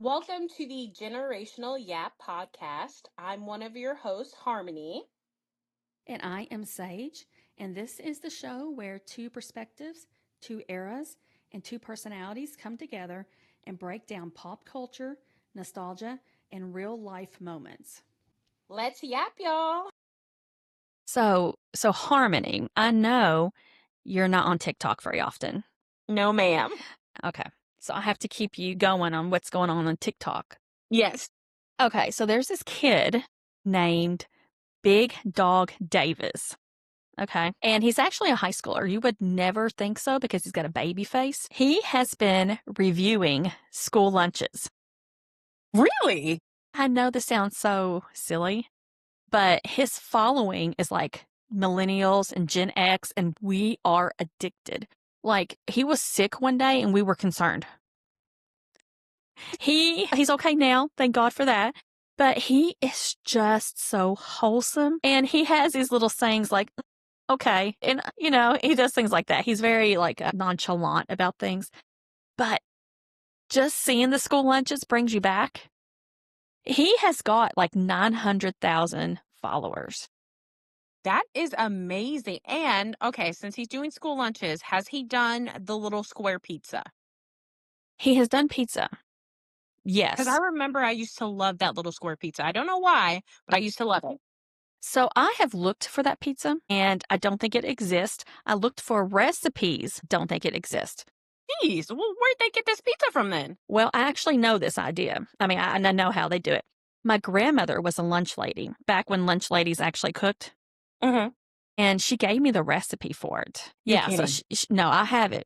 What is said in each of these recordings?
Welcome to the Generational Yap podcast. I'm one of your hosts, Harmony. And I am Sage, and this is the show where two perspectives, two eras, and two personalities come together and break down pop culture, nostalgia, and real life moments. Let's yap, y'all. So Harmony, I know you're not on TikTok very often. No, ma'am. Okay. So I have to keep you going on what's going on TikTok. Yes. Okay, so there's this kid named Big Dog Davis. Okay. And he's actually a high schooler. You would never think so because he's got a baby face. He has been reviewing school lunches. Really? I know this sounds so silly, but his following is like millennials and Gen X, and we are addicted. Like, he was sick one day and we were concerned. He's okay now, thank God for that. But he is just so wholesome. And he has these little sayings like, okay. And, he does things like that. He's very, nonchalant about things. But just seeing the school lunches brings you back. He has got like 900,000 followers. That is amazing. And, okay, since he's doing school lunches, has he done the little square pizza? He has done pizza. Yes. Because I remember I used to love that little square pizza. I don't know why, but I used to love it. So I have looked for that pizza, and I don't think it exists. I looked for recipes, don't think it exists. Jeez, well, where'd they get this pizza from then? Well, I actually know this idea. I mean, I know how they do it. My grandmother was a lunch lady back when lunch ladies actually cooked. Mm-hmm. And she gave me the recipe for it. You're Yeah, so kidding. no, I have it.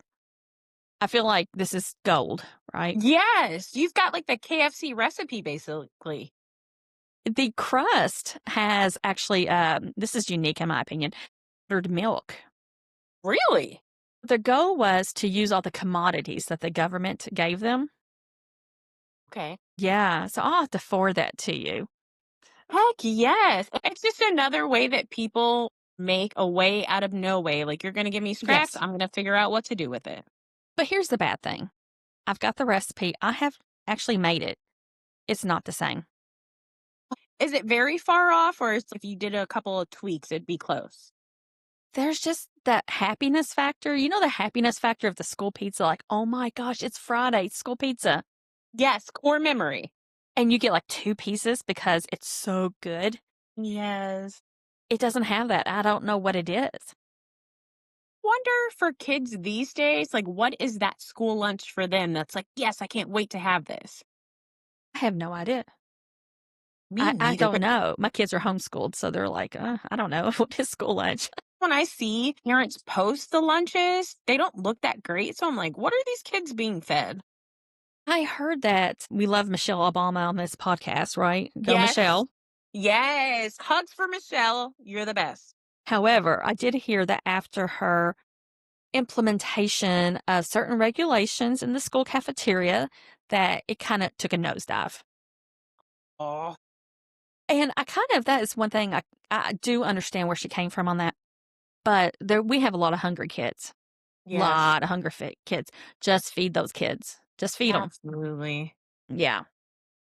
I feel like this is gold, right? Yes, you've got like the KFC recipe, basically. The crust has actually, this is unique in my opinion, buttered milk. Really? The goal was to use all the commodities that the government gave them. Okay. Yeah, so I'll have to forward that to you. Heck yes. It's just another way that people make a way out of no way. Like, you're going to give me scraps, Yes. I'm going to figure out what to do with it. But here's the bad thing. I've got the recipe. I have actually made it. It's not the same. Is it very far off, or is if you did a couple of tweaks, it'd be close? There's just that happiness factor. You know, the happiness factor of the school pizza, like, oh my gosh, it's Friday, it's school pizza. Yes, core memory. And you get like 2 pieces because it's so good. Yes. It doesn't have that. I don't know what it is. Wonder for kids these days, like, what is that school lunch for them that's like, yes, I can't wait to have this? I have no idea. Me I neither. don't know. My kids are homeschooled, so they're like, I don't know. What is school lunch? When I see parents post the lunches, they don't look that great. So I'm like, what are these kids being fed? I heard that we love Michelle Obama on this podcast, right? Go Yes. Michelle. Yes. Hugs for Michelle. You're the best. However, I did hear that after her implementation of certain regulations in the school cafeteria, that it kind of took a nosedive. Oh. And that is one thing I do understand where she came from on that. But we have a lot of hungry kids. Yes. Lot of hungry kids. Just feed those kids. Just feed them. Absolutely. Yeah.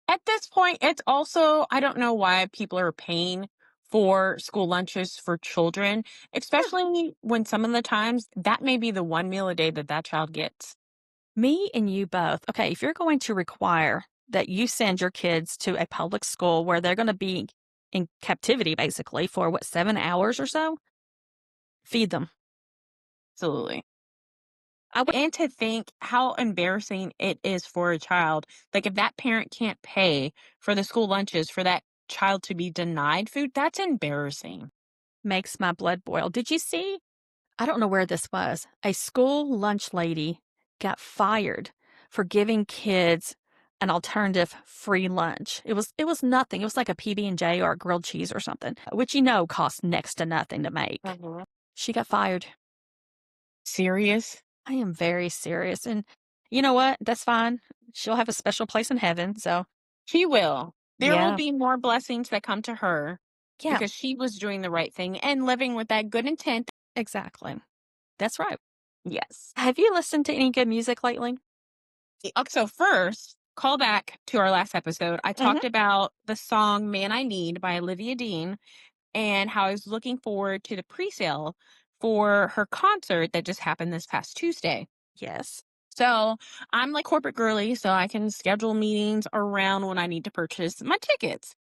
At this point, it's also, I don't know why people are paying for school lunches for children, especially when some of the times that may be the one meal a day that that child gets. Me and you both. Okay, if you're going to require that you send your kids to a public school where they're going to be in captivity basically for 7 hours or so, feed them. Absolutely. And to think how embarrassing it is for a child. Like, if that parent can't pay for the school lunches for that child to be denied food, that's embarrassing. Makes my blood boil. Did you see? I don't know where this was. A school lunch lady got fired for giving kids an alternative free lunch. It was nothing. It was like a PB&J or a grilled cheese or something, which costs next to nothing to make. She got fired. Serious? I am very serious. And you know what? That's fine. She'll have a special place in heaven. So She will. There will yeah. be more blessings that come to her Yeah, because she was doing the right thing and living with that good intent. exactly. That's right. Yes. Have you listened to any good music lately? So first, call back to our last episode. I Mhm. talked about the song Man I Need by Olivia Dean and how I was looking forward to the pre-sale for her concert that just happened this past Tuesday. Yes. So I'm like corporate girly, so I can schedule meetings around when I need to purchase my tickets.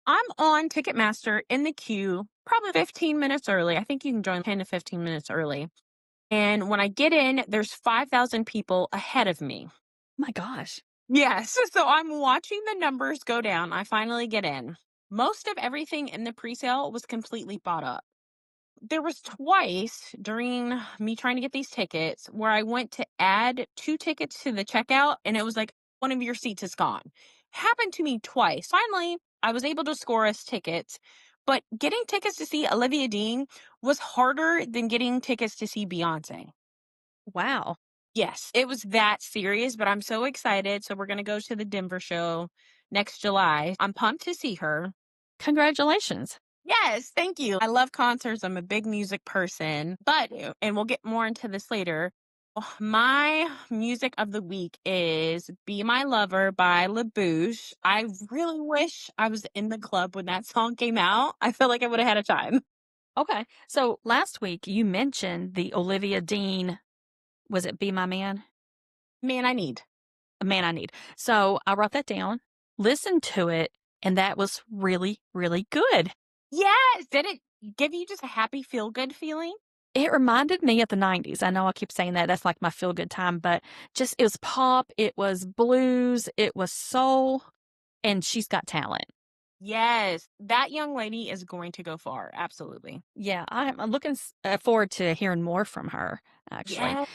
I'm on Ticketmaster in the queue, probably 15 minutes early. I think you can join 10 to 15 minutes early. And when I get in, there's 5,000 people ahead of me. My gosh. Yes. So I'm watching the numbers go down. I finally get in. Most of everything in the presale was completely bought up. There was twice during me trying to get these tickets where I went to add 2 tickets to the checkout and it was like, "One of your seats is gone." Happened to me twice. Finally, I was able to score us tickets, but getting tickets to see Olivia Dean was harder than getting tickets to see Beyonce. Wow. Yes, it was that serious, but I'm so excited. So we're gonna go to the Denver show next July. I'm pumped to see her. Congratulations. Yes, thank you. I love concerts. I'm a big music person, but and we'll get more into this later. My music of the week is Be My Lover by LaBouche. I really wish I was in the club when that song came out. I feel like I would have had a time. Okay. So last week you mentioned the Olivia Dean, was it Be My Man? Man, I need. A Man I Need. So I wrote that down, listened to it, and that was really, really good. Yes. Did it give you just a happy feel good feeling? It reminded me of the 90s. I know I keep saying that. That's like my feel good time, but just it was pop, it was blues, it was soul, and she's got talent. Yes. That young lady is going to go far. Absolutely. Yeah, I'm looking forward to hearing more from her, actually. Yeah.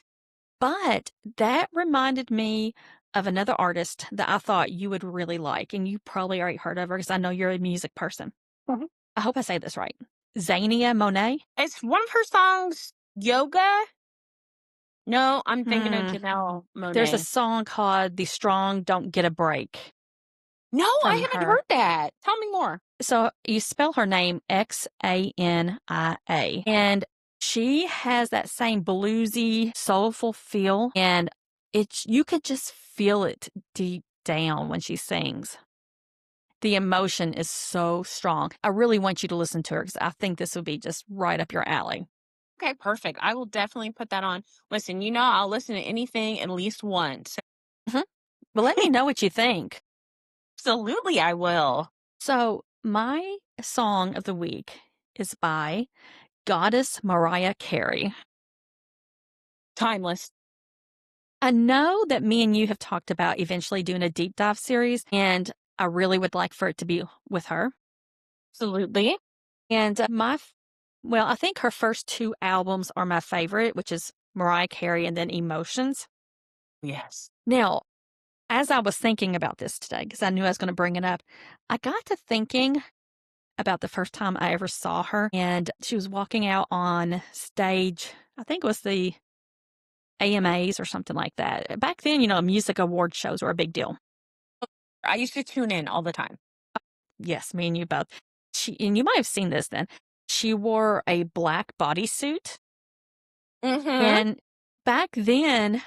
But that reminded me of another artist that I thought you would really like, and you probably already heard of her because I know you're a music person. Mhm. I hope I say this right. Zania Monet? It's one of her songs, Yoga. No, I'm thinking of Hmm. Janelle There's a Monet. song called The Strong Don't Get a Break No, from I haven't her. heard that. Tell me more. So you spell her name Xania. And she has that same bluesy, soulful feel. And you could just feel it deep down when she sings. The emotion is so strong. I really want you to listen to her because I think this would be just right up your alley. Okay, perfect. I will definitely put that on. Listen, I'll listen to anything at least once. Mhm. But let me know what you think. Absolutely, I will. So, my song of the week is by Goddess Mariah Carey. Timeless. I know that me and you have talked about eventually doing a deep dive series, and I really would like for it to be with her. Absolutely. And well, I think her first two albums are my favorite, which is Mariah Carey and then Emotions. Yes. Now, as I was thinking about this today, because I knew I was going to bring it up, I got to thinking about the first time I ever saw her, and she was walking out on stage. I think it was the AMAs or something like that. Back then, music award shows were a big deal. I used to tune in all the time. Yes, me and you both. And you might have seen this then. She wore a black bodysuit. Mm-hmm. And back then,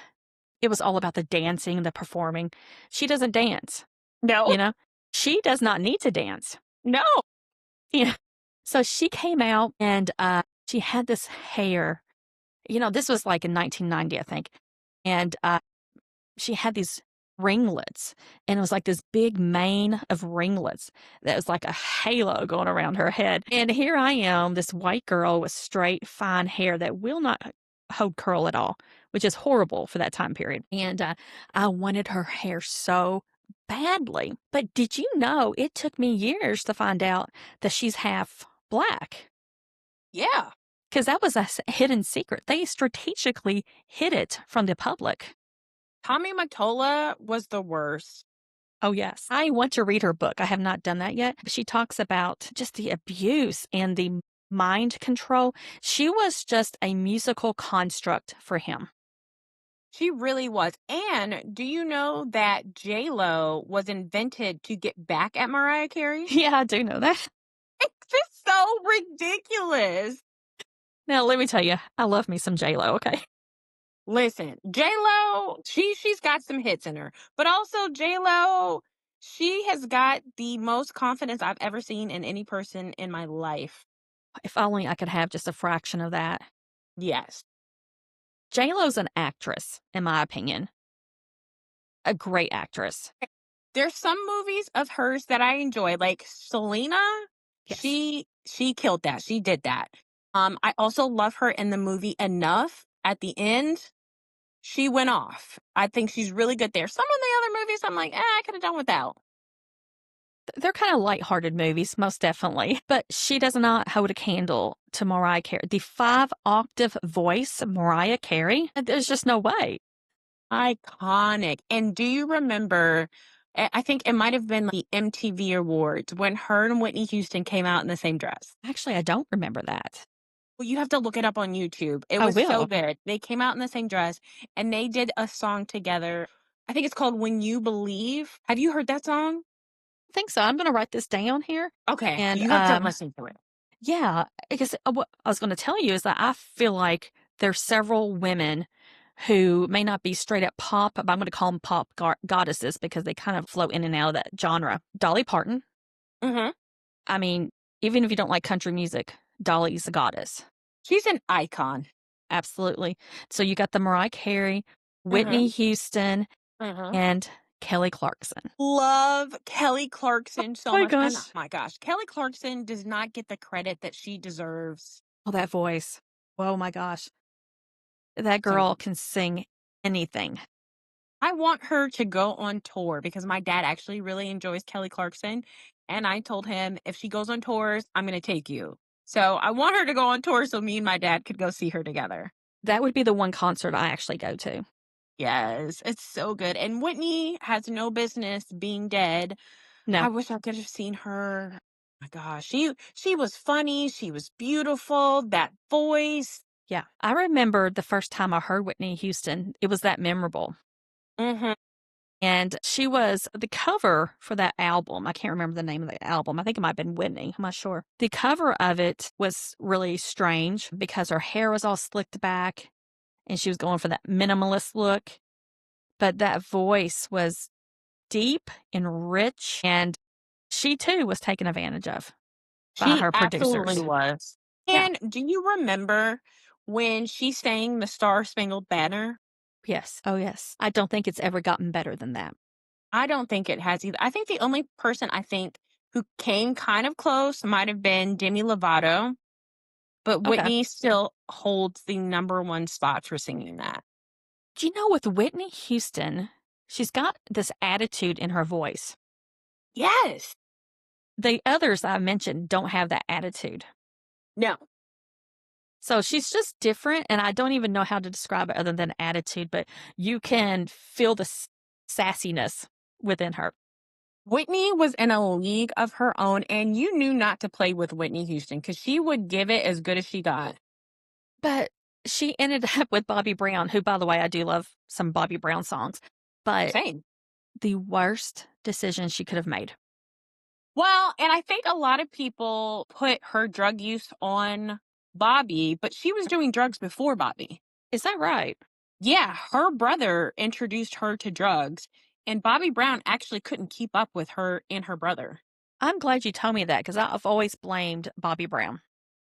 it was all about the dancing, the performing. She doesn't dance, No. you know? She does not need to dance. No. Yeah. So she came out and she had this hair. This was like in 1990, I think. And she had these ringlets, and it was like this big mane of ringlets that was like a halo going around her head. And here I am, this white girl with straight, fine hair that will not hold curl at all, which is horrible for that time period. And I wanted her hair so badly. But did you know it took me years to find out that she's half black? Yeah. Because that was a hidden secret. They strategically hid it from the public. Tommy Mottola was the worst. Oh, yes. I want to read her book. I have not done that yet. She talks about just the abuse and the mind control. She was just a musical construct for him. She really was. And do you know that J-Lo was invented to get back at Mariah Carey? Yeah, I do know that. It's just so ridiculous. Now, let me tell you, I love me some J-Lo, okay? Listen, J-Lo, she's got some hits in her, but also J-Lo, she has got the most confidence I've ever seen in any person in my life. If only I could have just a fraction of that. Yes. J-Lo's an actress, in my opinion, a great actress. There's some movies of hers that I enjoy, like Selena, Yes. she killed that, she did that. I also love her in the movie Enough. At the end, she went off. I think she's really good there. Some of the other movies, I'm like, I could have done without. They're kind of lighthearted movies, most definitely. But she does not hold a candle to Mariah Carey. The 5-octave voice, Mariah Carey, there's just no way. Iconic. And do you remember, I think it might have been the MTV Awards when her and Whitney Houston came out in the same dress. Actually, I don't remember that. Well, you have to look it up on YouTube. It I was so will. good. They came out in the same dress and they did a song together. I think it's called When You Believe. Have you heard that song? I think so. I'm going to write this down here. Okay, And you have to listen to it. yeah, because what I was going to tell you is that I feel like there's several women who may not be straight up pop, but I'm going to call them pop goddesses because they kind of float in and out of that genre. Dolly Parton. Mhm. I mean, even if you don't like country music, Dolly's a goddess. She's an icon. Absolutely. So you got the Mariah Carey, Mhm. Whitney Houston, Mhm. and Kelly Clarkson. Love Kelly Clarkson Oh so my much. And oh gosh. my gosh, Kelly Clarkson does not get the credit that she deserves. Oh, that voice. Oh my gosh. That So girl can sing anything. I want her to go on tour because my dad actually really enjoys Kelly Clarkson. And I told him, if she goes on tours, I'm going to take you. So I want her to go on tour so me and my dad could go see her together. That would be the one concert I actually go to. Yes, it's so good. And Whitney has no business being dead. No. I wish I could have seen her. My gosh, she was funny. She was beautiful. That voice. Yeah. I remember the first time I heard Whitney Houston, it was that memorable. Hmm. And she was the cover for that album. I can't remember the name of the album. I think it might have been Whitney. I'm not sure. The cover of it was really strange because her hair was all slicked back and she was going for that minimalist look. But that voice was deep and rich. And she too was taken advantage of by She her absolutely producers. was. Yeah. And do you remember when she sang the Star Spangled Banner? Yes. Oh, yes. I don't think it's ever gotten better than that. I don't think it has either. I think the only person I think who came kind of close might have been Demi Lovato, but Okay. Whitney still holds the number one spot for singing that. Do you know with Whitney Houston, she's got this attitude in her voice. Yes. The others I mentioned don't have that attitude. No. So she's just different, and I don't even know how to describe it other than attitude, but you can feel the sassiness within her. Whitney was in a league of her own, and you knew not to play with Whitney Houston because she would give it as good as she got. But she ended up with Bobby Brown, who, by the way, I do love some Bobby Brown songs, but Same. the worst decision she could have made. Well, and I think a lot of people put her drug use on Bobby, but she was doing drugs before Bobby. Is that right? Yeah, her brother introduced her to drugs, and Bobby Brown actually couldn't keep up with her and her brother. I'm glad you told me that because I've always blamed Bobby Brown.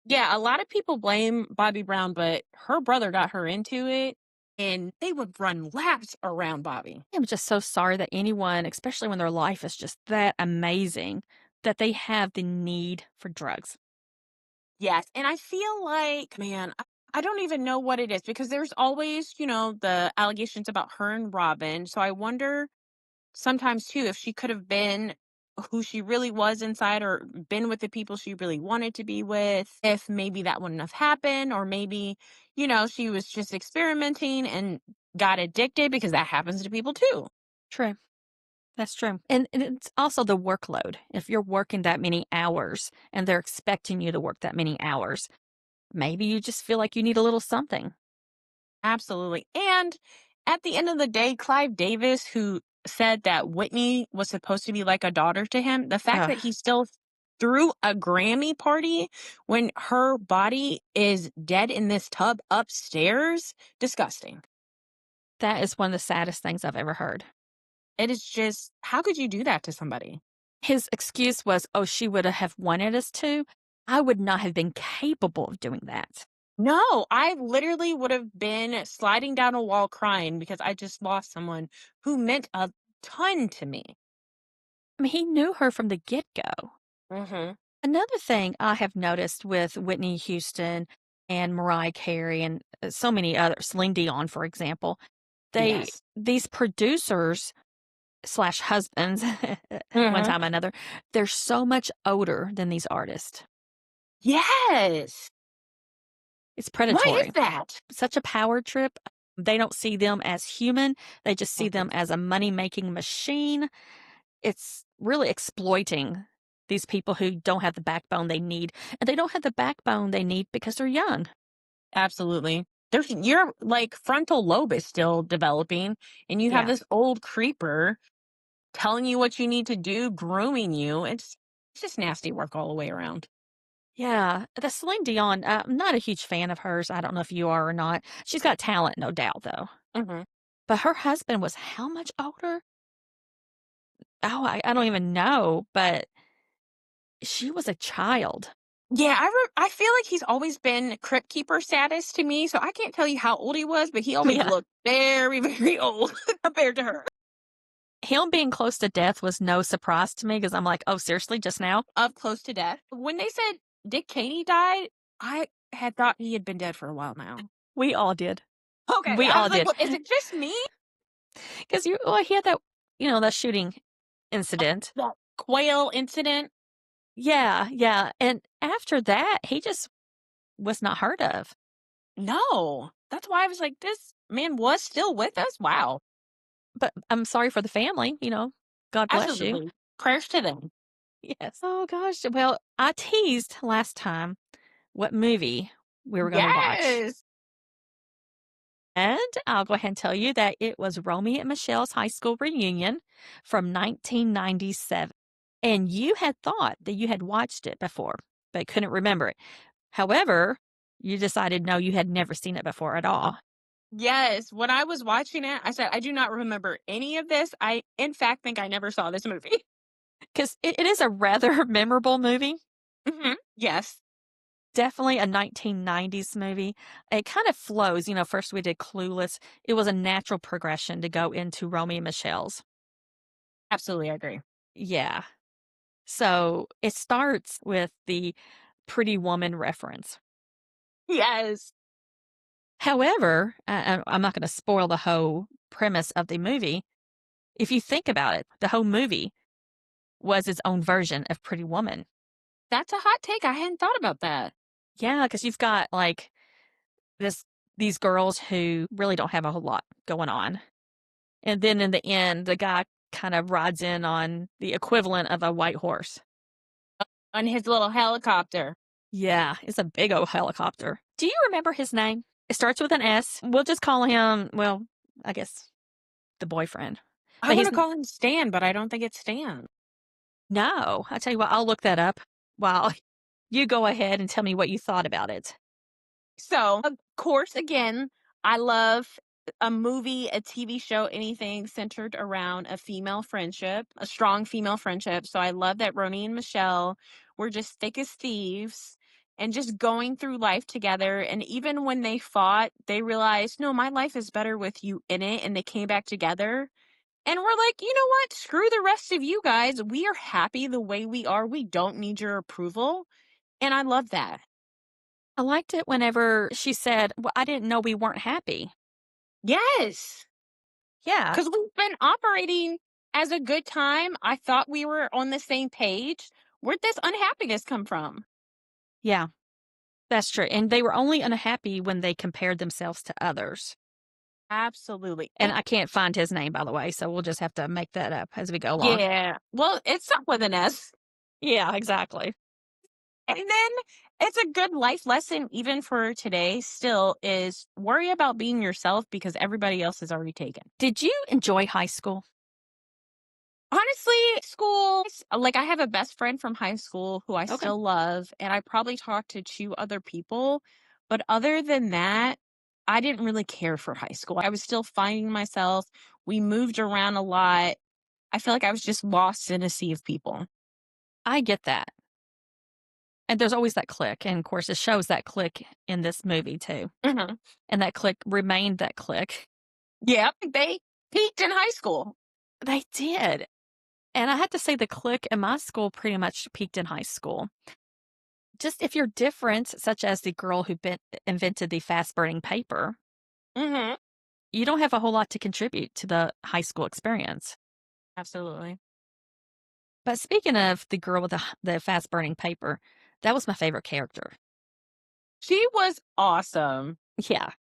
Yeah, a lot of people blame Bobby Brown, but her brother got her into it, and they would run laps around Bobby. I'm just so sorry that anyone, especially when their life is just that amazing, that they have the need for drugs. Yes, and I feel like, man, I don't even know what it is because there's always, the allegations about her and Robin. So I wonder sometimes too if she could have been who she really was inside or been with the people she really wanted to be with, if maybe that wouldn't have happened, or maybe, she was just experimenting and got addicted because that happens to people too. True. That's true. And it's also the workload. If you're working that many hours and they're expecting you to work that many hours, maybe you just feel like you need a little something. Absolutely. And at the end of the day, Clive Davis, who said that Whitney was supposed to be like a daughter to him, the fact Ugh. that he still threw a Grammy party when her body is dead in this tub upstairs, disgusting. That is one of the saddest things I've ever heard. It is just, how could you do that to somebody? His excuse was, "Oh, she would have wanted us to." I would not have been capable of doing that. No, I literally would have been sliding down a wall crying because I just lost someone who meant a ton to me. I mean, he knew her from the get-go. Mhm. Another thing I have noticed with Whitney Houston and Mariah Carey and so many others, Celine Dion, for example, Yes. these producers slash husbands, one Mhm. time or another, they're so much older than these artists. Yes. It's Why is predatory. that? Such a power trip. They don't see them as human. They just see them Mhm. as a money-making machine. It's really exploiting these people who don't have the backbone they need, and they don't have the backbone they need because they're young. Absolutely. There's your, like, frontal lobe is still developing, and you have Yeah. this old creeper telling you what you need to do, grooming you. It's just nasty work all the way around. Yeah, the Celine Dion, I'm not a huge fan of hers. I don't know if you are or not. She's got talent, no doubt, though. Mhm. But her husband was how much older? Oh, I don't even know, but she was a child. Yeah, I feel like he's always been crypt keeper status to me, so I can't tell you how old he was, but he always Yeah. looked very, very old compared to her. Him being close to death was no surprise to me because I'm like, oh, seriously, just now? Up close to death. When they said Dick Cheney died, I had thought he had been dead for a while now. We all did. Okay, We I all was like, did. "Well, is it just me?" Because well, he had that, that shooting incident. That quail incident? Yeah, yeah. And after that, he just was not heard of. No. That's why I was like, "This man was still with us? Wow." But I'm sorry for the family, God bless you. Absolutely. Prayers to them. Yes. Oh gosh. Well, I teased last time what movie we were going to watch. Yes. And I'll go ahead and tell you that it was Romy and Michelle's high school reunion from 1997. And you had thought that you had watched it before, but couldn't remember it. However, you decided no, you had never seen it before at all. Yes, when I was watching it, I said, "I do not remember any of this." I, in fact, think I never saw this movie. Because it is a rather memorable movie. Mhm. Yes. Definitely a 1990s movie. It kind of flows. First we did Clueless. It was a natural progression to go into Romy and Michelle's. Absolutely, I agree. Yeah. So it starts with the Pretty Woman reference. Yes. However, I'm not going to spoil the whole premise of the movie. If you think about it, the whole movie was its own version of Pretty Woman. That's a hot take, I hadn't thought about that. Yeah, because you've got like this these girls who really don't have a whole lot going on. And then in the end, the guy kind of rides in on the equivalent of a white horse. On his little helicopter. Yeah, it's a big old helicopter. Do you remember his name? It starts with an S. We'll just call him, well, I guess the boyfriend. I But he's wanna call him Stan, but I don't think it's Stan. no. I tell you what, I'll look that up while you go ahead and tell me what you thought about it. So, of course, again, I love a movie, a TV show, anything centered around a female friendship, a strong female friendship. So I love that Roni and Michelle were just thick as thieves and just going through life together. And even when they fought, they realized, no, my life is better with you in it. And they came back together. And we're like, you know what? Screw the rest of you guys. We are happy the way we are. We don't need your approval. And I love that. I liked it whenever she said, well, I didn't know we weren't happy. Yes. Yeah. 'Cause we've been operating as a good time. I thought we were on the same page. Where'd this unhappiness come from? Yeah, that's true. And they were only unhappy when they compared themselves to others. Absolutely. And And I can't find his name, by the way, so we'll just have to make that up as we go along. yeah, well, it's up with an S. Yeah, exactly. And then it's a good life lesson even for today still is worry about being yourself because everybody else is already taken. Did you enjoy high school? Honestly, school, like, I have a best friend from high school who I Okay. still love, and I probably talked to 2 other people, but other than that, I didn't really care for high school. I was still finding myself. We moved around a lot. I feel like I was just lost in a sea of people. I get that. And there's always that click, and of course, it shows that click in this movie too, Mhm. and that click remained that click. Yeah, they peaked in high school. They did, and I had to say the click in my school pretty much peaked in high school. Just if you're different, such as the girl who invented the fast-burning paper, Mhm. you don't have a whole lot to contribute to the high school experience. Absolutely. But speaking of the girl with the fast-burning paper, that was my favorite character. She was awesome. Yeah.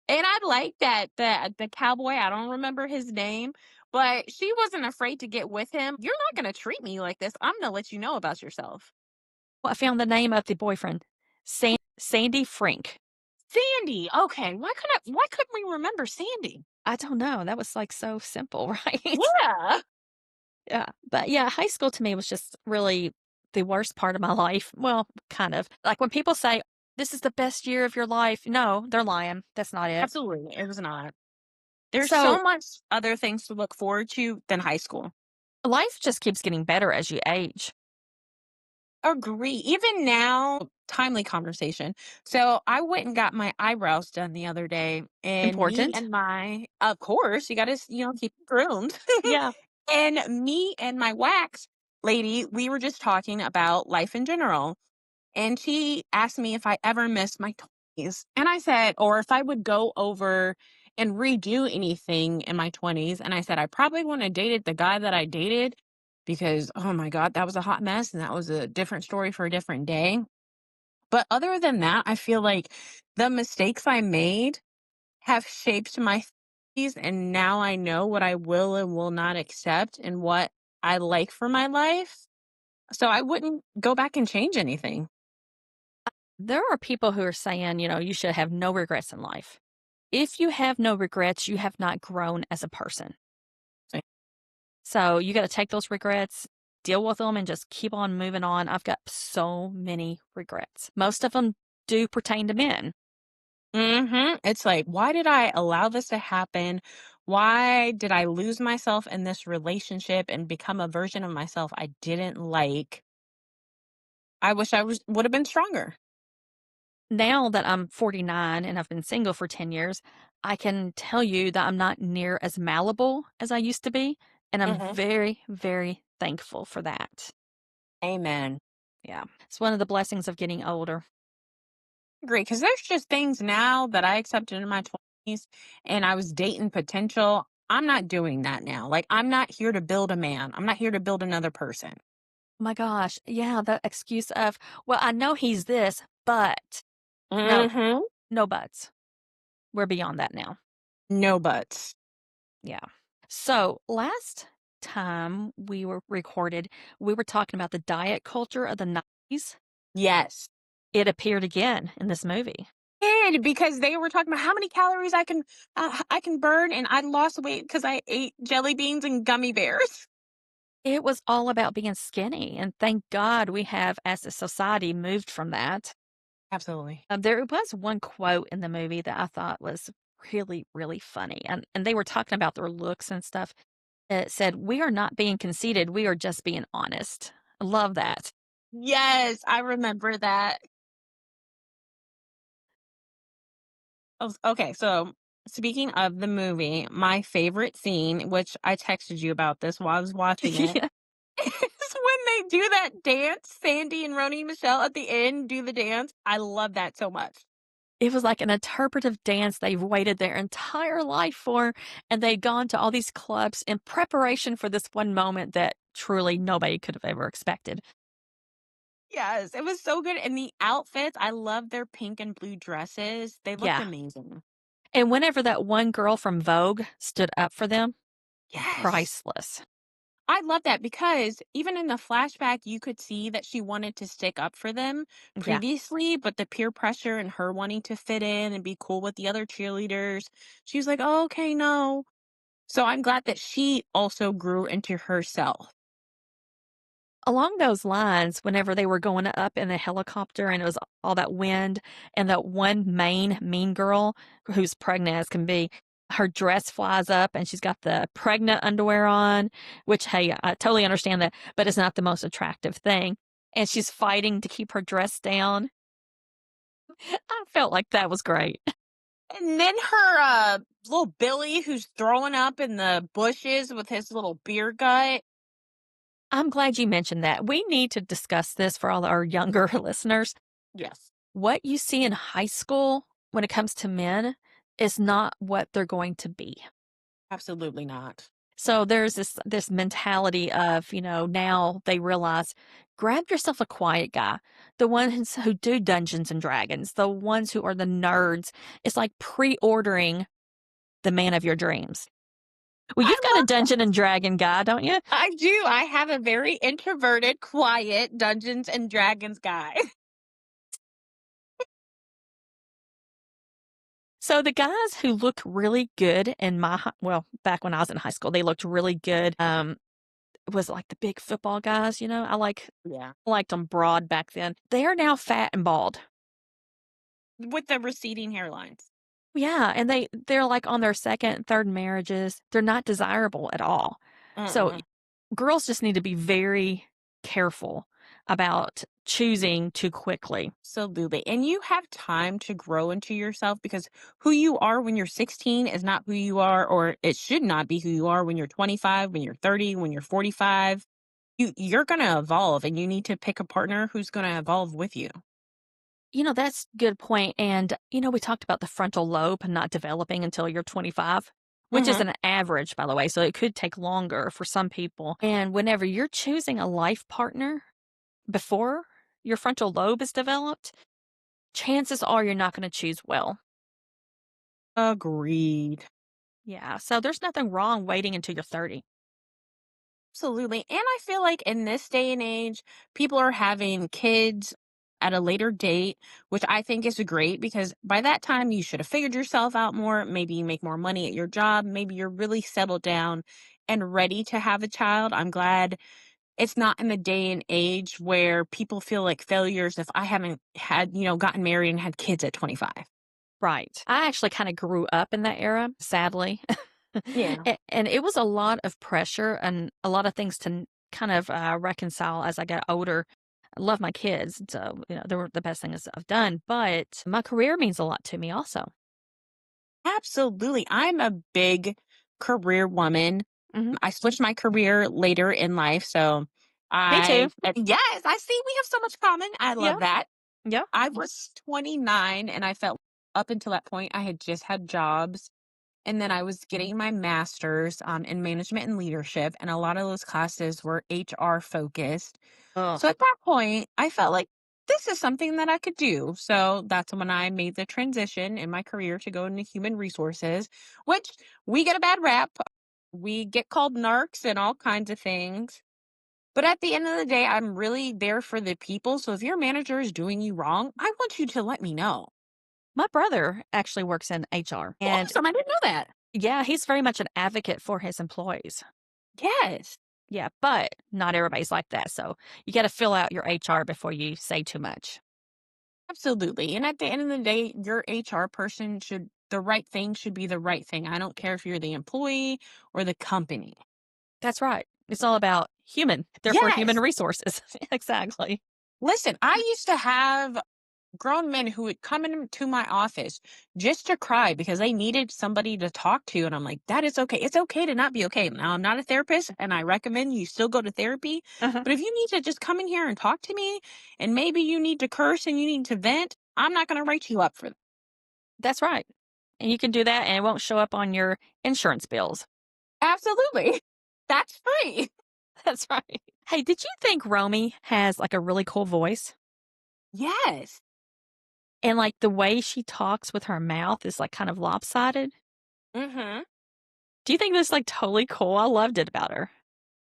And I like that the cowboy, I don't remember his name, but she wasn't afraid to get with him. "You're not gonna treat me like this. I'm gonna let you know about yourself." Well, I found the name of the boyfriend. Sandy Frink. Sandy, okay, why couldn't we remember Sandy? I don't know, that was, like, so simple, right? Yeah, Yeah, but, yeah, high school to me was just really the worst part of my life. Well, kind of. Like, when people say, "This is the best year of your life," no, they're lying. That's not it. absolutely, it was not. There's So, so much other things to look forward to than high school. life just keeps getting better as you age. Agree. Even now, timely conversation. So I went and got my eyebrows done the other day, and me Important. and my, of course, you got to, keep it groomed. Yeah. And me and my wax lady, we were just talking about life in general. And she asked me if I ever missed my 20s. And I said, or if I would go over and redo anything in my 20s. And I said, I probably wouldn't have dated the guy that I dated because, oh my God, that was a hot mess. And that was a different story for a different day. But other than that, I feel like the mistakes I made have shaped my 30s. And now I know what I will and will not accept and what I like for my life. So I wouldn't go back and change anything. There are people who are saying, you should have no regrets in life. If you have no regrets, you have not grown as a person. So you got to take those regrets, deal with them, and just keep on moving on. I've got so many regrets. Most of them do pertain to men. It's like, why did I allow this to happen? Why did I lose myself in this relationship and become a version of myself I didn't like? I wish I was would have been stronger. Now that I'm 49 and I've been single for 10 years, I can tell you that I'm not near as malleable as I used to be. And I'm Hmm. very, very thankful for that. Amen. Yeah. It's one of the blessings of getting older. Agree, because there's just things now that I accepted in my 20s and I was dating potential. I'm not doing that now. Like, I'm not here to build a man. I'm not here to build another person. Oh my gosh. Yeah. The excuse of, well, I know he's this, but no, Hmm. no buts. We're beyond that now. No buts. Yeah. So last time we were recorded, we were talking about the diet culture of the 90s. Yes. It appeared again in this movie. Did because they were talking about how many calories I can burn, and I lost weight because I ate jelly beans and gummy bears. It was all about being skinny. And thank God we have, as a society, moved from that. Absolutely. There was one quote in the movie that I thought was really, really funny. And they were talking about their looks and stuff. It said, "We are not being conceited. We are just being honest." I love that. Yes, I remember that. Okay, so speaking of the movie, my favorite scene, which I texted you about this while I was watching it, Yeah. is when they do that dance. Sandy and Roni and Michelle at the end do the dance. I love that so much. It was like an interpretive dance they've waited their entire life for, and they'd gone to all these clubs in preparation for this one moment that truly nobody could have ever expected. Yes, it was so good. And the outfits, I love their pink and blue dresses. They looked Yeah. amazing. And whenever that one girl from Vogue stood up for them, Yes. priceless. I love that because even in the flashback, you could see that she wanted to stick up for them Yeah. previously, but the peer pressure and her wanting to fit in and be cool with the other cheerleaders, she was like, oh, okay, no. So I'm glad that she also grew into herself. Along those lines, whenever they were going up in the helicopter and it was all that wind, and that one main mean girl who's pregnant as can be, her dress flies up and she's got the pregnant underwear on, which, hey, I totally understand that, but it's not the most attractive thing. And she's fighting to keep her dress down. I felt like that was great. And then her little Billy who's throwing up in the bushes with his little beer gut. I'm glad you mentioned that. We need to discuss this for all our younger listeners. Yes. What you see in high school when it comes to men is not what they're going to be. Absolutely not. So there's this mentality of, now they realize grab yourself a quiet guy. The ones who do Dungeons and Dragons, the ones who are the nerds. It's like pre-ordering the man of your dreams. Well, I you've got a love Dungeon that. and Dragon guy, don't you? I do. I have a very introverted, quiet Dungeons and Dragons guy. So the guys who look really good in well, back when I was in high school, they looked really good. Was like the big football guys, Yeah. liked them broad back then. They are now fat and bald. With the receding hairlines. Yeah, and they're like on their second, third marriages. They're not desirable at all. So Uh-uh. girls just need to be very careful about choosing too quickly. Absolutely. And you have time to grow into yourself because who you are when you're 16 is not who you are, or it should not be who you are when you're 25, when you're 30, when you're 45. You're going to evolve and you need to pick a partner who's going to evolve with you. That's a good point. And, we talked about the frontal lobe not developing until you're 25, which is Mhm. an average, by the way. So it could take longer for some people. And whenever you're choosing a life partner before your frontal lobe is developed, chances are you're not going to choose well. Agreed. Yeah. So there's nothing wrong waiting until you're 30. Absolutely. And I feel like in this day and age, people are having kids at a later date, which I think is great because by that time you should have figured yourself out more. Maybe you make more money at your job. Maybe you're really settled down and ready to have a child. I'm glad it's not in the day and age where people feel like failures if I haven't had, gotten married and had kids at 25. Right. I actually kind of grew up in that era, sadly. Yeah. And it was a lot of pressure and a lot of things to kind of reconcile as I got older. I love my kids. So, they were the best things I've done. But my career means a lot to me also. Absolutely. I'm a big career woman. Hmm. I switched my career later in life, so Me too. yes, I see we have so much common. I Yeah. love that. Yeah. I was 29 and I felt up until that point I had just had jobs and then I was getting my master's in management and leadership and a lot of those classes were HR focused. So Ugh. at that point, I felt like this is something that I could do. So that's when I made the transition in my career to go into human resources, which we get a bad rap. We get called narcs and all kinds of things. But at the end of the day, I'm really there for the people. So if your manager is doing you wrong, I want you to let me know. My brother actually works in HR. Oh, And awesome. I didn't know that. yeah, he's very much an advocate for his employees. Yes, Yeah, but not everybody's like that. So you got to fill out your HR before you say too much. absolutely. And at the end of the day, your HR person the right thing should be the right thing. I don't care if you're the employee or the company. That's right. It's all about human, therefore human Yes. resources. Exactly. Listen, I used to have grown men who would come into my office just to cry because they needed somebody to talk to. And I'm like, that is okay. It's okay to not be okay. Now, I'm not a therapist and I recommend you still go to therapy. Uh-huh. But if you need to just come in here and talk to me and maybe you need to curse and you need to vent, I'm not going to write you up for that. That's right. And you can do that and it won't show up on your insurance bills. Absolutely. That's free. That's right. Hey, did you think Romy has like a really cool voice? Yes. And like the way she talks with her mouth is like kind of lopsided? Hmm. Do you think that's like totally cool? I loved it about her.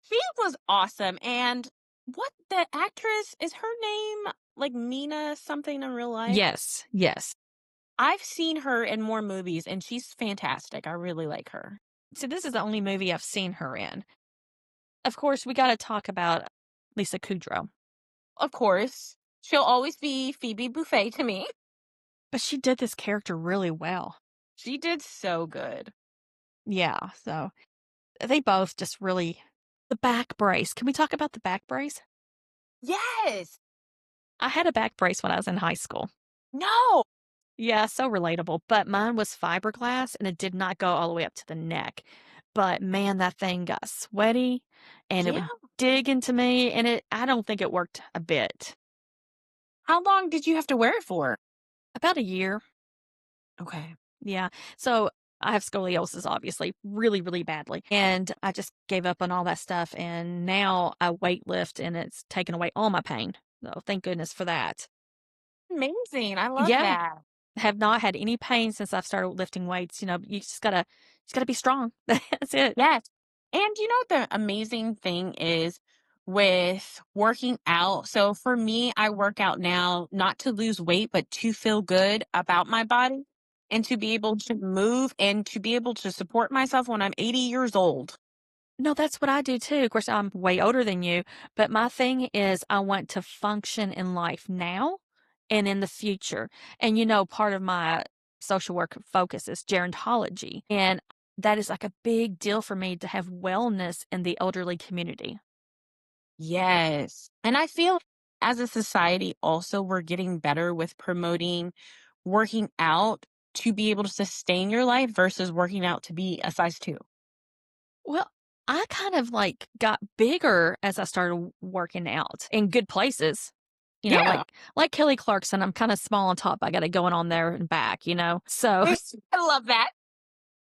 She was awesome. And what the actress is her name? Like Mina something in real life? Yes, yes. I've seen her in more movies and she's fantastic. I really like her. So this is the only movie I've seen her in. Of course, we got to talk about Lisa Kudrow. Of course. She'll always be Phoebe Buffay to me. But she did this character really well. She did so good. Yeah, so they both just really the back brace. Can we talk about the back brace? Yes. I had a back brace when I was in high school. No. Yeah, so relatable, but mine was fiberglass and it did not go all the way up to the neck. But man, that thing got sweaty and it Yeah. would dig into me and I don't think it worked a bit. How long did you have to wear it for? About a year. Okay. Yeah. So I have scoliosis, obviously, really, really badly. And I just gave up on all that stuff. And now I weight lift and it's taken away all my pain. So thank goodness for that. Amazing. I love Yeah. that. Have not had any pain since I've started lifting weights. You just gotta be strong. That's it. Yes. And you know what the amazing thing is with working out? So for me, I work out now not to lose weight, but to feel good about my body and to be able to move and to be able to support myself when I'm 80 years old. No, that's what I do too. Of course, I'm way older than you, but my thing is I want to function in life now and in the future. And part of my social work focus is gerontology. And that is like a big deal for me to have wellness in the elderly community. Yes. And I feel as a society also we're getting better with promoting working out to be able to sustain your life versus working out to be a size 2. Well, I kind of like got bigger as I started working out in good places. Yeah. Like Kelly Clarkson, I'm kind of small on top. I got it going on there and back. So I love that.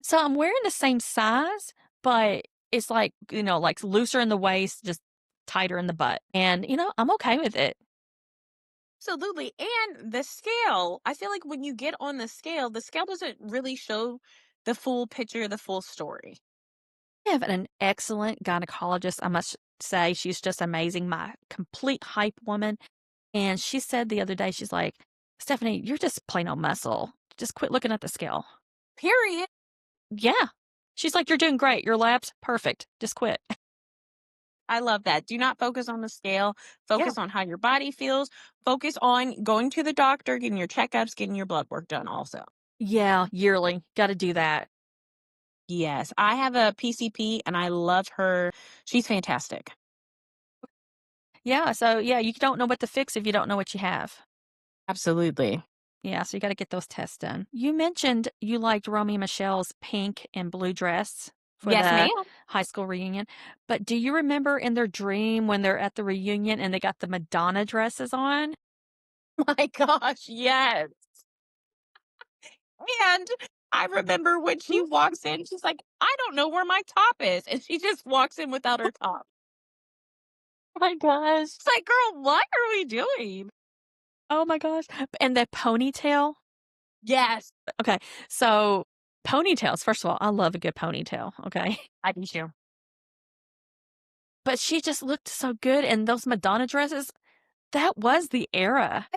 So I'm wearing the same size, but it's like looser in the waist, just tighter in the butt. And, I'm okay with it. Absolutely. And the scale, I feel like when you get on the scale doesn't really show the full picture, the full story. I have an excellent gynecologist, I must say. She's just amazing, my complete hype woman. And she said the other day, she's like, Stephanie, you're just plain old muscle. Just quit looking at the scale. Period. Yeah. She's like, you're doing great. Your lab's perfect. Just quit. I love that. Do not focus on the scale. Yeah. Focus on how your body feels. Focus on going to the doctor, getting your checkups, getting your blood work done also. Yeah. Yearly. Got to do that. Yes, I have a PCP and I love her. She's fantastic. Yeah. So, yeah, you don't know what to fix if you don't know what you have. Absolutely. Yeah, so you gotta get those tests done. You mentioned you liked Romy and Michelle's pink and blue dress for Yes, the ma'am. high school reunion, but do you remember in their dream when they're at the reunion and they got the Madonna dresses on? My gosh, yes. And I remember when she Hmm? walks in, she's like, "I don't know where my top is." And she just walks in without her top. Oh my gosh. It's like, "Girl, what are we doing?" Oh my gosh. And the ponytail? Yes, Okay, so ponytails, first of all, I love a good ponytail, okay? I do too. But she just looked so good and those Madonna dresses, that was the era.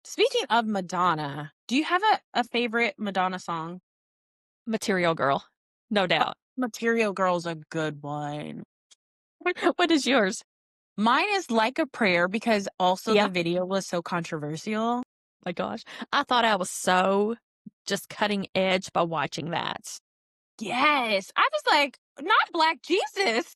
Speaking of Madonna, do you have a favorite Madonna song? Material Girl, no doubt. Material Girl's a good one. What is yours? Mine is Like a Prayer because also the Yeah. video was so controversial. My gosh. I thought I was so just cutting edge by watching that. Yes. I was like, "Not Black Jesus."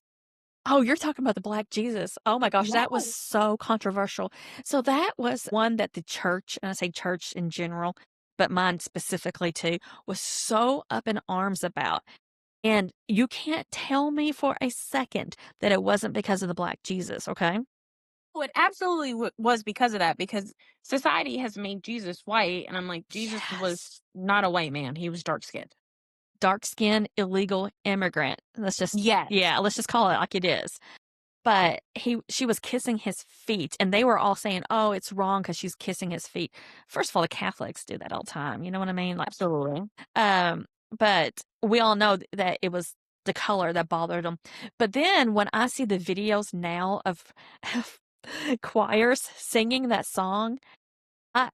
Oh, you're talking about the Black Jesus. Oh my gosh, that was Yes. so controversial. So that was one that the church, and I say church in general, but mine specifically too, was so up in arms about. And you can't tell me for a second that it wasn't because of the Black Jesus, okay? Oh, it absolutely was because of that, because society has made Jesus white, and I'm like, Jesus was Yes. not a white man. He was dark skinned. Dark skinned illegal immigrant. Yes. Yeah, let's just call it like it is. But she was kissing his feet, and they were all saying, "Oh, it's wrong because she's kissing his feet." First of all, the Catholics do that all the time, you know what I mean? Like, Absolutely. um, but we all know that it was the color that bothered them. But then when I see the videos now of of choirs singing that song,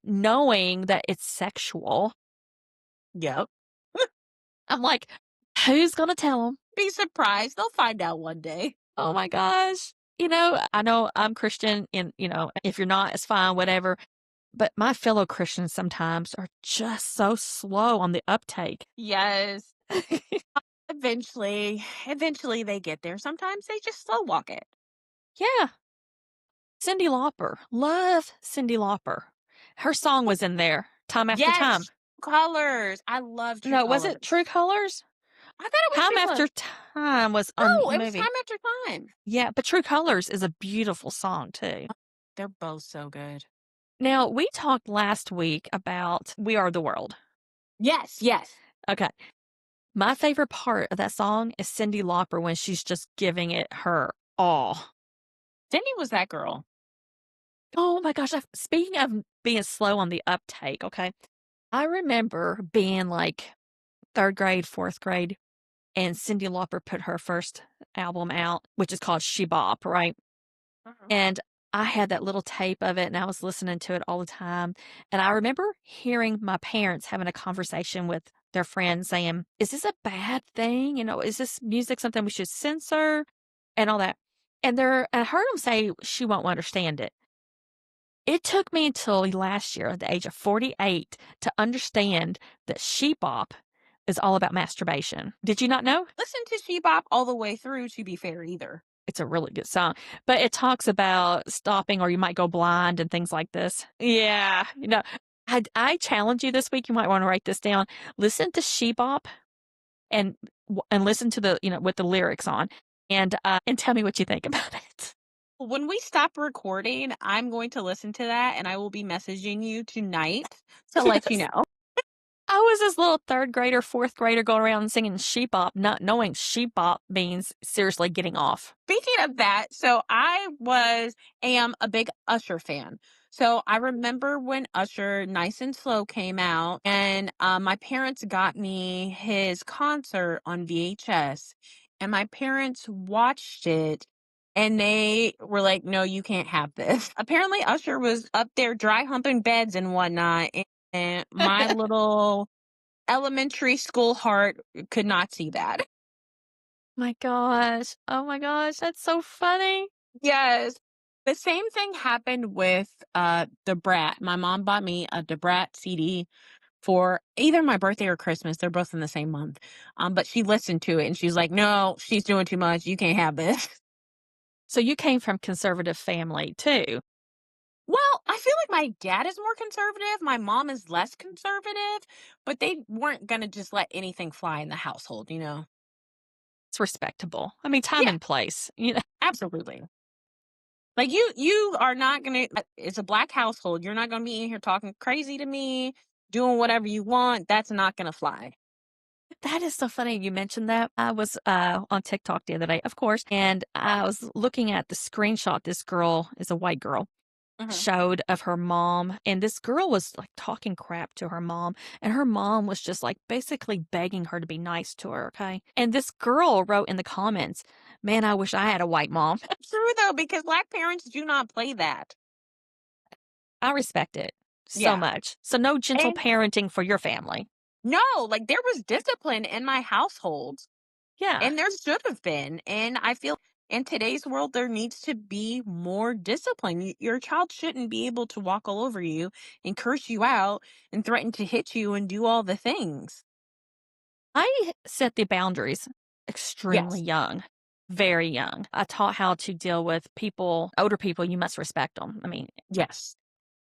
knowing that it's sexual, Yep. I'm like, "Who's gonna tell them?" Be surprised. They'll find out one day. Oh my gosh. I know I'm Christian and, if you're not, it's fine, whatever. But my fellow Christians sometimes are just so slow on the uptake. Yes. Eventually they get there. Sometimes they just slow walk it. Yeah. Cyndi Lauper. Love Cyndi Lauper. Her song was in there time after time. Yes, Colors. I love True No, was it True Colors. Colors? I thought it was Time True Colors. After Time was on No, the it was Time movie. After Time. Yeah, but True Colors is a beautiful song too. They're both so good. Now, we talked last week about We Are the World. Yes, yes. Okay. My favorite part of that song is Cyndi Lauper when she's just giving it her all. Cindy was that girl. Oh my gosh. Speaking of being slow on the uptake, okay. I remember being like third grade, fourth grade, and Cyndi Lauper put her first album out, which is called She Bop, right? Mhm. And I had that little tape of it and I was listening to it all the time. And I remember hearing my parents having a conversation with their friends saying, "Is this a bad thing? Is this music something we should censor?" And all that. I heard them say she won't understand it. It took me until last year at the age of 48 to understand that She Bop is all about masturbation. Did you not know? Listen to She Bop all the way through, to be fair, either. It's a really good song, but it talks about stopping or you might go blind and things like this. Yeah, I challenge you this week, you might wanna write this down. Listen to She Bop and listen to with the lyrics on, and tell me what you think about it. When we stop recording, I'm going to listen to that and I will be messaging you tonight to let you Yes. know. I was this little 3rd grader, 4th grader going around singing She Bop, not knowing She Bop means seriously getting off. Speaking of that, so am a big Usher fan. So I remember when Usher Nice and Slow came out, and my parents got me his concert on VHS, and my parents watched it, and they were like, "No, you can't have this." Apparently, Usher was up there dry humping beds and whatnot, and my little elementary school heart could not see that. My gosh. Oh my gosh, that's so funny. Yes. The same thing happened with, The Brat. My mom bought me a The Brat CD for either my birthday or Christmas. They're both in the same month. But she listened to it and she's like, "No, she's doing too much. You can't have this." So you came from conservative family too. Well, I feel like my dad is more conservative. My mom is less conservative, but they weren't gonna just let anything fly in the household, you know? It's respectable. I mean, time Yeah, and place. absolutely. Like you are not gonna it's a black household. You're not gonna be in here talking crazy to me, doing whatever you want. That's not gonna fly. That is so funny you mentioned that. I was on TikTok the other day, of course, and I was looking at the screenshot this girl is a white girl Mhm. showed of her mom, and this girl was like talking crap to her mom, and her mom was just like basically begging her to be nice to her, okay? And this girl wrote in the comments, "Man, I wish I had a white mom." True though, because black parents do not play that. I respect it so Yeah. much. So no gentle And parenting for your family. no, like there was discipline in my household. Yeah. And there should have been. And I feel in today's world there needs to be more discipline. Your child shouldn't be able to walk all over you and curse you out and threaten to hit you and do all the things. I set the boundaries extremely Yes. young, very young. I taught how to deal with people, older people, you must respect them. I mean, Yes.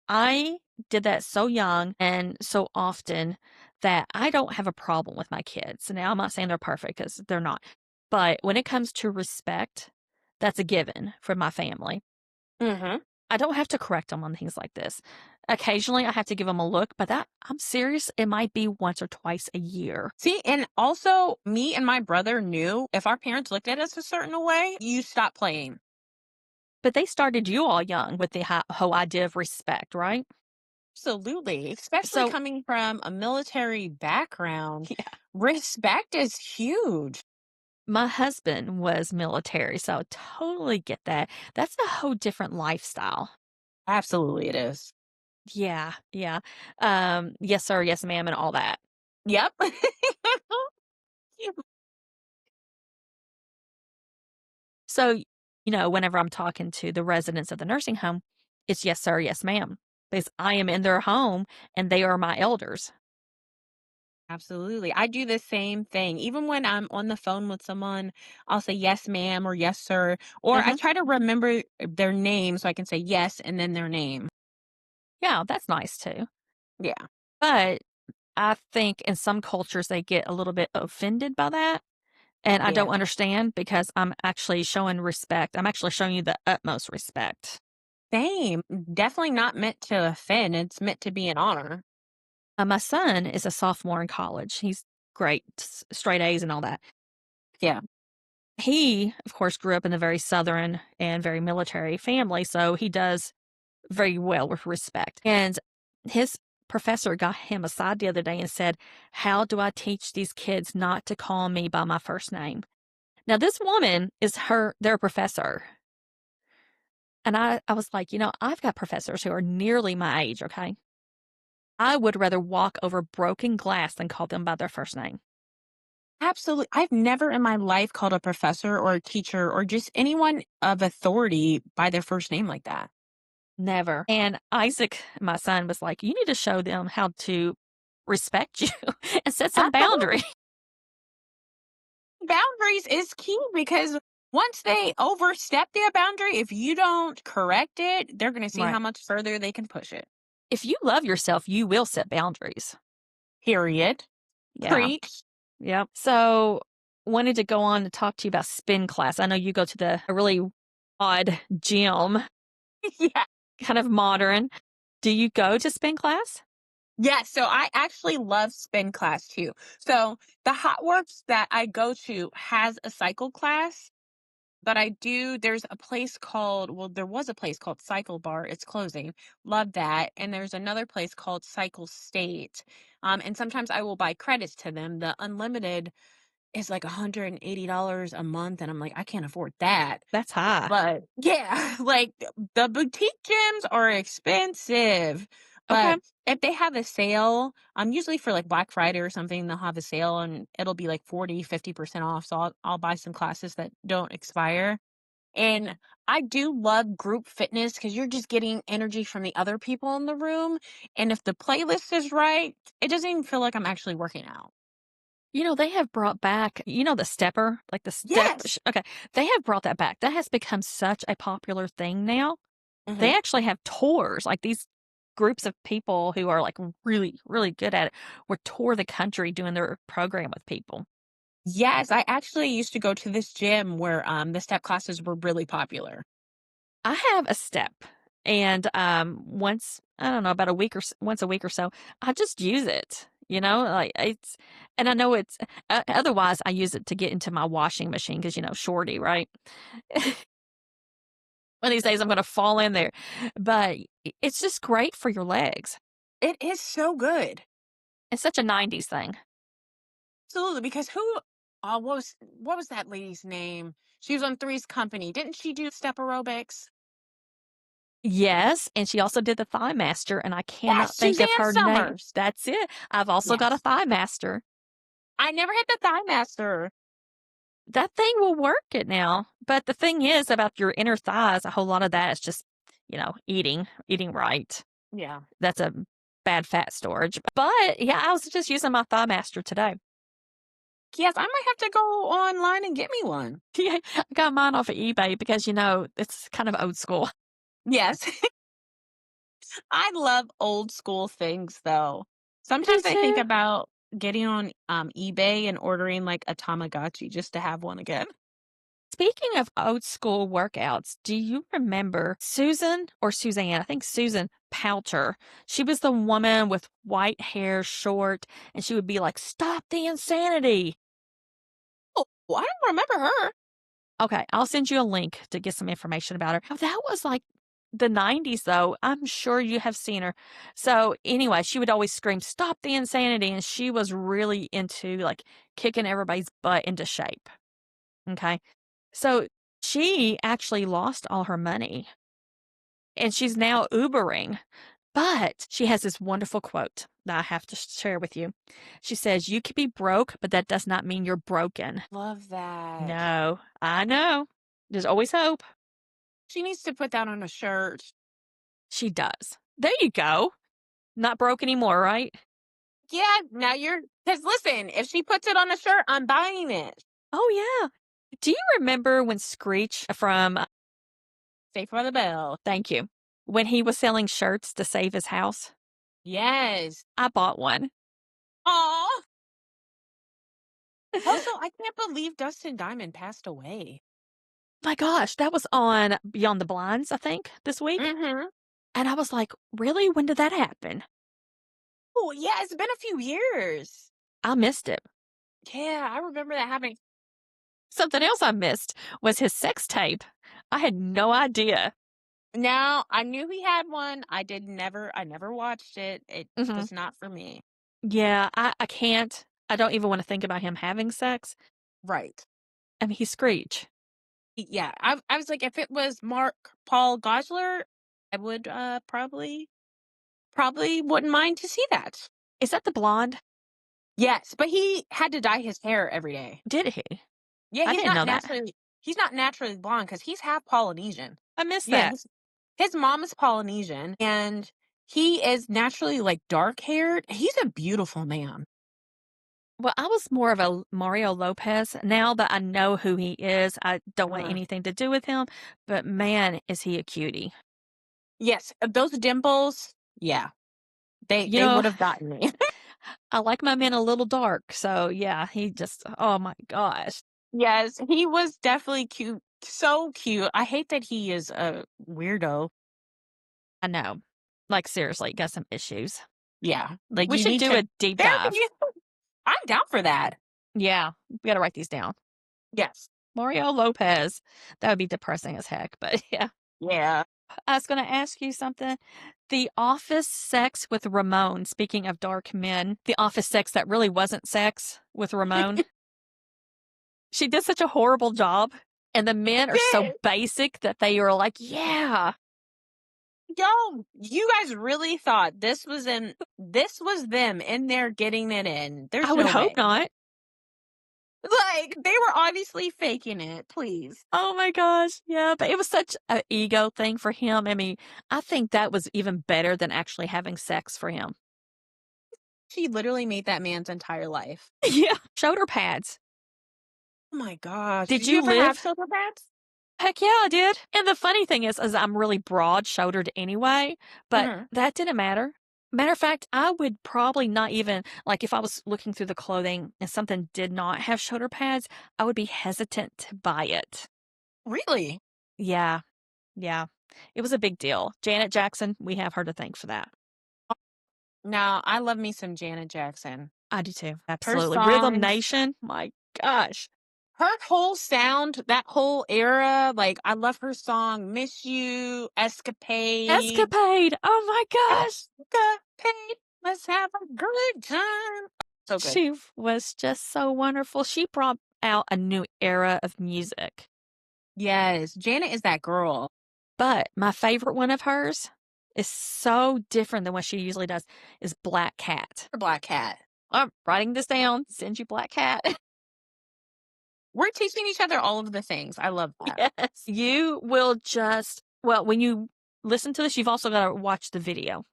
I did that so young and so often that I don't have a problem with my kids. Now, I'm not saying they're perfect because they're not. But when it comes to respect, that's a given from my family. Mhm. I don't have to correct them on things like this. Occasionally, I have to give them a look, but I'm serious. It might be once or twice a year. See, and also me and my brother knew if our parents looked at us a certain way, you stop playing. But they started you all young with the whole idea of respect, right? Absolutely. Especially So, coming from a military background, yeah, respect is huge. my husband was military, so I totally get that. That's a whole different lifestyle. Absolutely it is. Yeah, yeah. Yes, sir, yes, ma'am, and all that. Yep. So whenever I'm talking to the residents of the nursing home, it's yes, sir, yes, ma'am, because I am in their home and they are my elders. Absolutely. I do the same thing. Even when I'm on the phone with someone, I'll say yes, ma'am, or yes, sir. Or I Hmm. try to remember their name so I can say yes and then their name. Yeah, that's nice too. Yeah. But I think in some cultures they get a little bit offended by that. And I don't Yeah. understand because I'm actually showing respect. I'm actually showing you the utmost respect. Same. Definitely not meant to offend. It's meant to be an honor. My son is a sophomore in college. He's great, straight A's and all that. Yeah. He, of course, grew up in a very Southern and very military family, so he does very well with respect. And his professor got him aside the other day and said, "How do I teach these kids not to call me by my first name?" Now, this woman is their professor. And I was like, I've got professors who are nearly my age, okay? I would rather walk over broken glass than call them by their first name. Absolutely. I've never in my life called a professor or a teacher or just anyone of authority by their first name like that. Never. And Isaac, my son, was like, "You need to show them how to respect you and set some Absolutely. boundary." Boundaries is key because once they overstep their boundary, if you don't correct it, they're going to see how Right. much further they can push it. If you love yourself, you will set boundaries. Period. Yeah. Preach. Yep. So, wanted to go on to talk to you about spin class. I know you go to the a really odd gym, Yeah. kind of modern. Do you go to spin class? Yeah, so I actually love spin class too. So the Hot Works that I go to has a cycle class, but there's a place called, well, there was a place called Cycle Bar. It's closing. Love that. And there's another place called Cycle State. And sometimes I will buy credits to them. The unlimited is like $180 a month. And I'm like, I can't afford that. That's high. But yeah, like the boutique gyms are expensive. Okay. But if they have a sale, usually for like Black Friday or something, they'll have a sale and it'll be like 40, 50% off. So I'll buy some classes that don't expire. And I do love group fitness because you're just getting energy from the other people in the room. And if the playlist is right, it doesn't even feel like I'm actually working out. They have brought back, the stepper, like the step. Yes. Okay. They have brought that back. That has become such a popular thing now. Hmm. They actually have tours, like these groups of people who are like really, really good at it would tour the country doing their program with people. Yes, I actually used to go to this gym where the step classes were really popular. I have a step and once, I don't know, about once a week or so, I just use it. Like and I know otherwise I use it to get into my washing machine because, shorty, right? One of these days I'm going to fall in there. But it's just great for your legs. It is so good. It's such a 90s thing. Absolutely, because what was that lady's name? She was on Three's Company. Didn't she do step aerobics? Yes, and she also did the Thigh Master, and I Yes, cannot think of Suzanne her name. Summers. That's it. I've also got a Yes. Thigh Master. I never had the Thigh Master. That thing will work it now. But the thing is about your inner thighs, a whole lot of that is just, eating right. Yeah. That's a bad fat storage. But yeah, I was just using my Thigh Master today. Yes, I might have to go online and get me one. Yeah, I got mine off of eBay because, it's kind of old school. Yes. I love old school things though. Me Sometimes I think too. about getting on eBay and ordering like a Tamagotchi just to have one again. Speaking of old school workouts, do you remember Susan or Suzanne? I think Susan Poucher. She was the woman with white hair, short, and she would be like, "Stop the insanity." Oh, I don't remember her. Okay, I'll send you a link to get some information about her. Oh, that was like the 90s, though. I'm sure you have seen her. So, anyway, she would always scream, "Stop the insanity." And she was really into like kicking everybody's butt into shape. Okay. So she actually lost all her money and she's now Ubering. But she has this wonderful quote that I have to share with you. She says, "You can be broke, but that does not mean you're broken." Love that. No, I know. There's always hope. She needs to put that on a shirt. She does. There you go. Not broke anymore, right? Yeah, now you're, because listen, if she puts it on a shirt, I'm buying it. Oh, yeah. Do you remember when Screech from Safe by the Bell. thank you, when he was selling shirts to save his house? Yes. I bought one. Aw. Also, I can't believe Dustin Diamond passed away. My gosh, that was on Beyond the Blinds, I think, this week. Mhm. And I was like, "Really? When did that happen?" Oh, yeah, it's been a few years. I missed it. Yeah, I remember that happening. Something else I missed was his sex tape. I had no idea. Now, I knew he had one. I never watched it. It Mhm. was not for me. Yeah, I can't. I don't even wanna think about him having sex. Right. I mean, he's Screech. Yeah, I was like, if it was Mark Paul Gosselaar, I would, probably wouldn't mind to see that. Is that the blonde? Yes, but he had to dye his hair every day. Did he? Yeah, I didn't know that. he's not naturally blonde because he's half Polynesian. I missed Yeah, that. his mom is Polynesian, and he is naturally, like, dark-haired. He's a beautiful man. Well, I was more of a Mario Lopez. Now that I know who he is, I don't want Uh, anything to do with him, but man, is he a cutie. yes, those dimples, yeah, You they know, would have gotten me. I like my men a little dark, so yeah, he just oh my gosh. Yes, he was definitely cute, so cute. I hate that he is a weirdo. I know. Like seriously, got some issues. Yeah, like, We you should need do to a deep therapy. dive. I'm down for that. Yeah, we gotta write these down. Yes. Mario Lopez. That would be depressing as heck, but yeah. Yeah. I was gonna ask you something. The office sex with Ramon, speaking of dark men, the office sex that really wasn't sex with Ramon. She did such a horrible job, and the men are so Did. basic that they are like, "Yeah." Yo, you guys really thought this was them in there getting it in. I There's would no hope way. not. Like, they were obviously faking it, please. Oh my gosh, yeah, but it was such an ego thing for him. I mean, I think that was even better than actually having sex for him. She literally made that man's entire life. Yeah. Shoulder pads. Oh my gosh. Did Did you you ever have live? shoulder pads? Heck yeah, I did. And the funny thing is I'm really broad shouldered anyway, but Mhm. that didn't matter. Matter of fact, I would probably not even, like, if I was looking through the clothing and something did not have shoulder pads, I would be hesitant to buy it. Really? Yeah, yeah. It was a big deal. Janet Jackson, we have her to thank for that. Now, I love me some Janet Jackson. I do too. Her Absolutely. Rhythm songs, Nation, my gosh. her whole sound, that whole era, like, I love her song Miss You, Escapade. Escapade. Oh my gosh. Escapade. Let's have a good time. So good. She was just so wonderful. She brought out a new era of music. Yes, Janet is that girl. But my favorite one of hers is so different than what she usually does is Black Cat. Her Black Cat. I'm writing this down. Send you Black Cat. We're teaching each other all of the things. I love that. Yes. You will just, well, when you listen to this, you've also got to watch the video.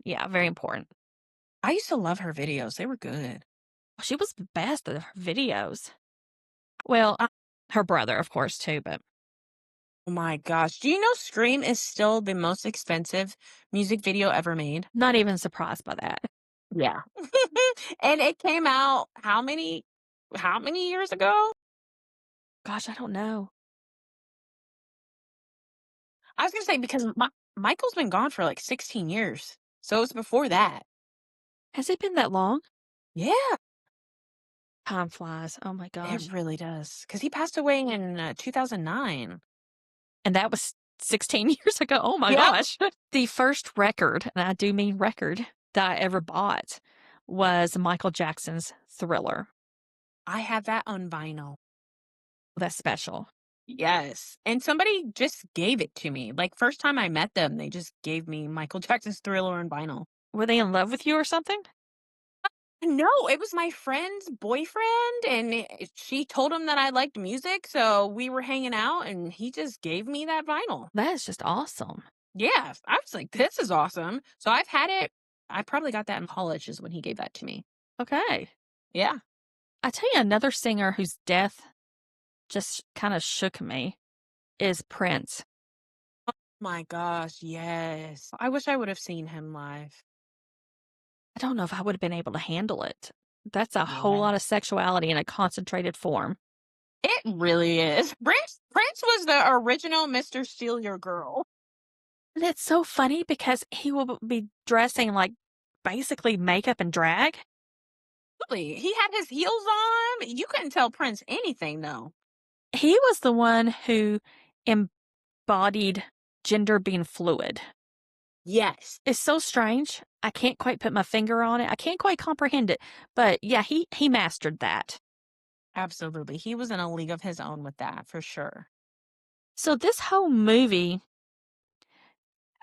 Yeah, very important. I used to love her videos. They were good. She was the best at her videos. Well, Uh, her brother, of course, too, but oh my gosh. Do you know Scream is still the most expensive music video ever made? not even surprised by that. Yeah. And it came out how many years ago? Gosh, I don't know. I was gonna say because Michael's been gone for like 16 years. So it was before that. Has it been that long? Yeah, Time flies. Oh my it gosh. really does. Because he passed away in 2009. And that was 16 years ago. Oh my Yep. gosh. The first record, and I do mean record, that I ever bought was Michael Jackson's Thriller. I have that on vinyl. That's special. Yes. And somebody just gave it to me. Like, first time I met them, they just gave me Michael Jackson's Thriller on vinyl. Were they in love with you or something? No, it was my friend's boyfriend, and she told him that I liked music, so we were hanging out, and he just gave me that vinyl. That is just awesome. Yeah, I was like, "This is awesome." So I've had it. I probably got that in college is when he gave that to me. Okay. Yeah. I tell you another singer whose death just kind of shook me is Prince. My gosh, yes. I wish I would have seen him live. I don't know if I would have been able to handle it. That's a whole Yeah. lot of sexuality in a concentrated form. It really is. Prince was the original Mr. Steal Your Girl. And it's so funny because he will be dressing like basically makeup and drag. Really, he had his heels on. You couldn't tell Prince anything, though. He was the one who embodied gender being fluid. Yes. It's so strange. I can't quite put my finger on it. I can't quite comprehend it. But yeah, he mastered that. Absolutely. He was in a league of his own with that, for sure. So this whole movie,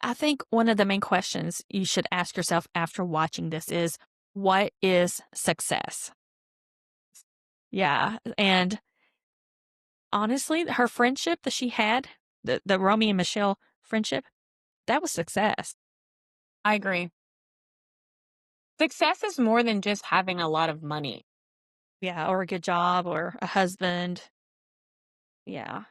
I think one of the main questions you should ask yourself after watching this is, what is success? Yeah, and honestly, her friendship that she had, the Romy and Michele friendship, that was success. I agree. Success is more than just having a lot of money. Yeah, or a good job or a husband. Yeah.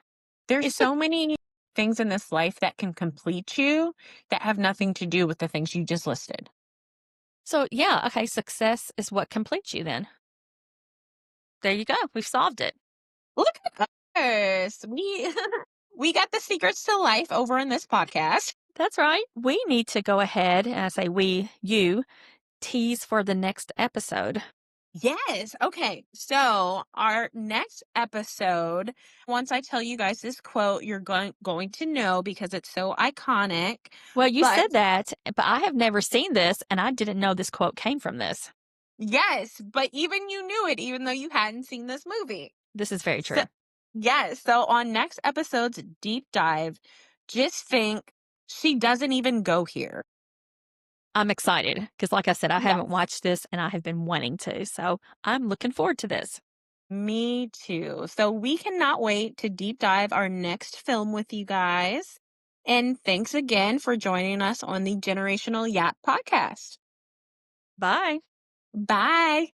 There's It's a so many things in this life that can complete you that have nothing to do with the things you just listed. So yeah, okay, success is what completes you then. There you go. We've solved it. Look at us. We we got the secrets to life over in this podcast. That's right. We need to go ahead, and I say we, you, tease for the next episode. Yes. Okay. So, our next episode, once I tell you guys this quote, you're going to know because it's so iconic. Well, you But said that, but I have never seen this, and I didn't know this quote came from this. yes, but even you knew it even though you hadn't seen this movie. This is very So, true. yes. So on next episode's deep dive, just think she doesn't even go here. I'm excited because, like I said, I haven't Yes. watched this and I have been wanting to. So I'm looking forward to this. Me too. So we cannot wait to deep dive our next film with you guys. And thanks again for joining us on the Generational Yap podcast. Bye. Bye.